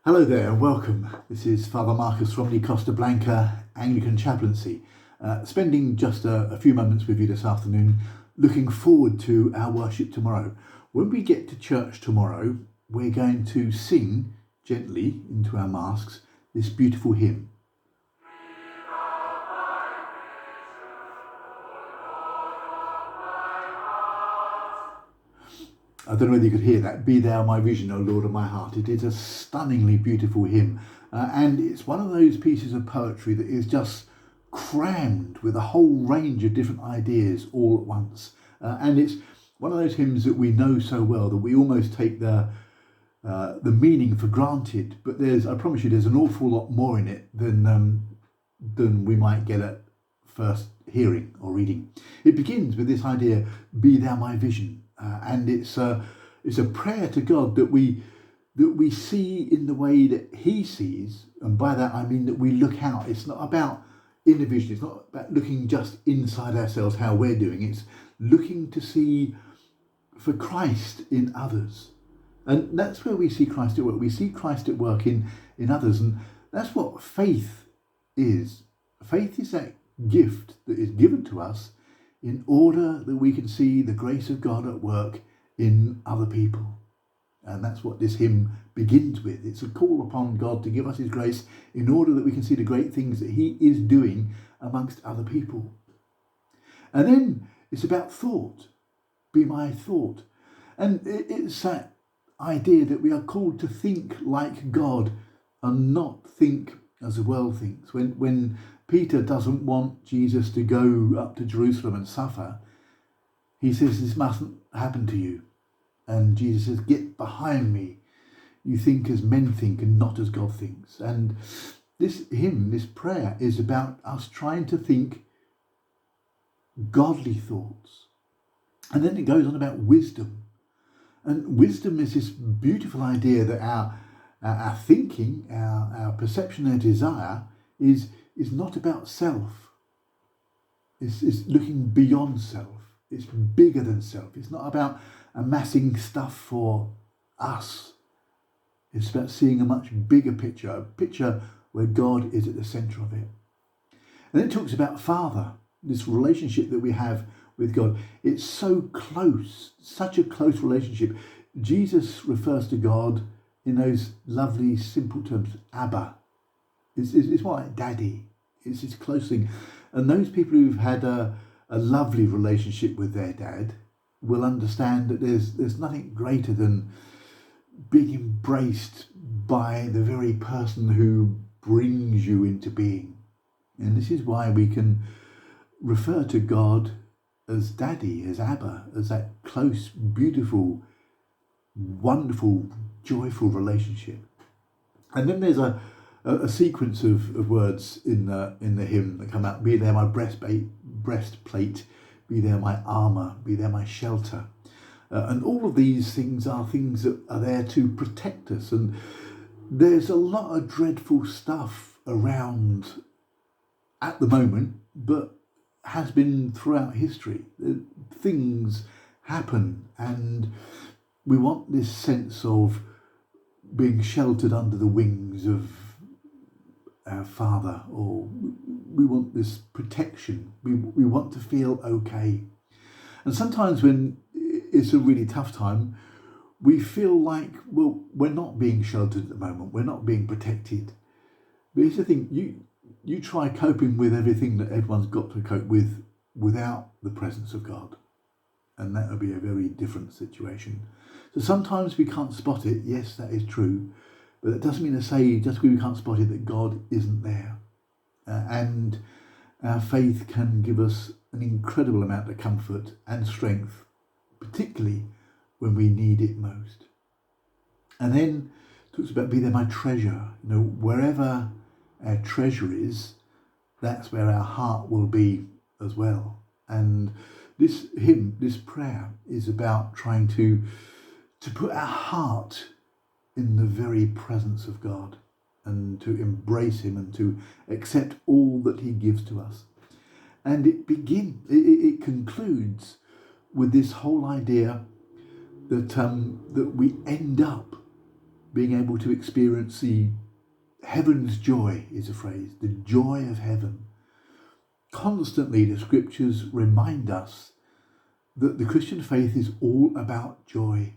Hello there and welcome. This is Father Marcus from the Costa Blanca Anglican Chaplaincy, spending just a few moments with you this afternoon, looking forward to our worship tomorrow. When we get to church tomorrow, we're going to sing gently into our masks this beautiful hymn. I don't know whether you could hear that. Be thou my vision, O Lord of my heart. It is a stunningly beautiful hymn. And it's one of those pieces of poetry that is just crammed with a whole range of different ideas all at once. And it's one of those hymns that we know so well that we almost take the meaning for granted. But I promise you, there's an awful lot more in it than we might get at first hearing or reading. It begins with this idea, be thou my vision. And it's a prayer to God that we see in the way that He sees, and by that I mean that we look out. It's not about inner vision. It's not about looking just inside ourselves, how we're doing. It's looking to see for Christ in others, and that's where we see Christ at work. We see Christ at work in others, and that's what faith is. Faith is that gift that is given to us in order that we can see the grace of God at work in other people. And that's what this hymn begins with. It's a call upon God to give us His grace in order that we can see the great things that He is doing amongst other people. And then it's about thought. Be my thought. And it's that idea that we are called to think like God and not think as the world thinks. When Peter doesn't want Jesus to go up to Jerusalem and suffer, he says, this mustn't happen to you. And Jesus says, get behind me. You think as men think and not as God thinks. And this hymn, this prayer, is about us trying to think godly thoughts. And then it goes on about wisdom. And wisdom is this beautiful idea that our thinking, our perception, our desire is not about self. It's looking beyond self. It's bigger than self. It's not about amassing stuff for us. It's about seeing a much bigger picture, a picture where God is at the centre of it. And then it talks about Father, this relationship that we have with God. It's so close, such a close relationship. Jesus refers to God in those lovely, simple terms, Abba. It's more like daddy. It's this close thing. And those people who've had a lovely relationship with their dad will understand that there's nothing greater than being embraced by the very person who brings you into being. And this is why we can refer to God as daddy, as Abba, as that close, beautiful, wonderful, joyful relationship. And then there's a sequence of words in the hymn that come out. Be there my breastplate, be there my armour, be there my shelter. And all of these things are things that are there to protect us. And there's a lot of dreadful stuff around at the moment, but has been throughout history. Things happen, and we want this sense of being sheltered under the wings of our Father, or we want this protection. We want to feel okay. And sometimes when it's a really tough time, we feel like, well, we're not being sheltered at the moment. We're not being protected. But here's the thing, you try coping with everything that everyone's got to cope with without the presence of God. And that would be a very different situation. So sometimes we can't spot it. Yes, that is true. But that doesn't mean to say, just because we can't spot it, that God isn't there. And our faith can give us an incredible amount of comfort and strength, particularly when we need it most. And then it talks about, be there my treasure. Wherever our treasure is, that's where our heart will be as well. And this hymn, this prayer, is about trying to put our heart in the very presence of God and to embrace Him and to accept all that He gives to us. And it concludes with this whole idea that we end up being able to experience the heaven's joy is a phrase, the joy of heaven. Constantly the scriptures remind us that the Christian faith is all about joy,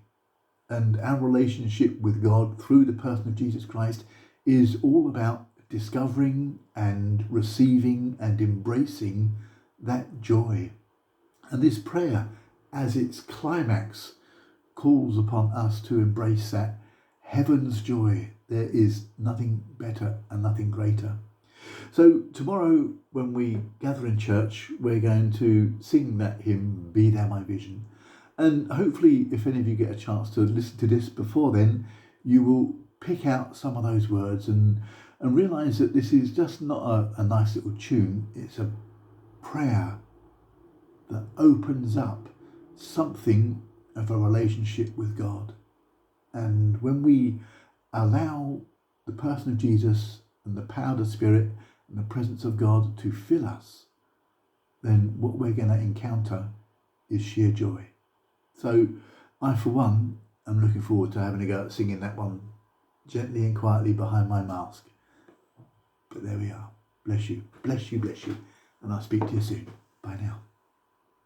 and our relationship with God through the person of Jesus Christ is all about discovering and receiving and embracing that joy. And this prayer, as its climax, calls upon us to embrace that heaven's joy. There is nothing better and nothing greater. So tomorrow when we gather in church, we're going to sing that hymn, Be Thou My Vision. And hopefully if any of you get a chance to listen to this before then, you will pick out some of those words and realise that this is just not a nice little tune. It's a prayer that opens up something of a relationship with God. And when we allow the person of Jesus and the power of the Spirit and the presence of God to fill us, then what we're going to encounter is sheer joy. So I, for one, am looking forward to having a go at singing that one gently and quietly behind my mask. But there we are. Bless you, bless you, bless you. And I'll speak to you soon. Bye now.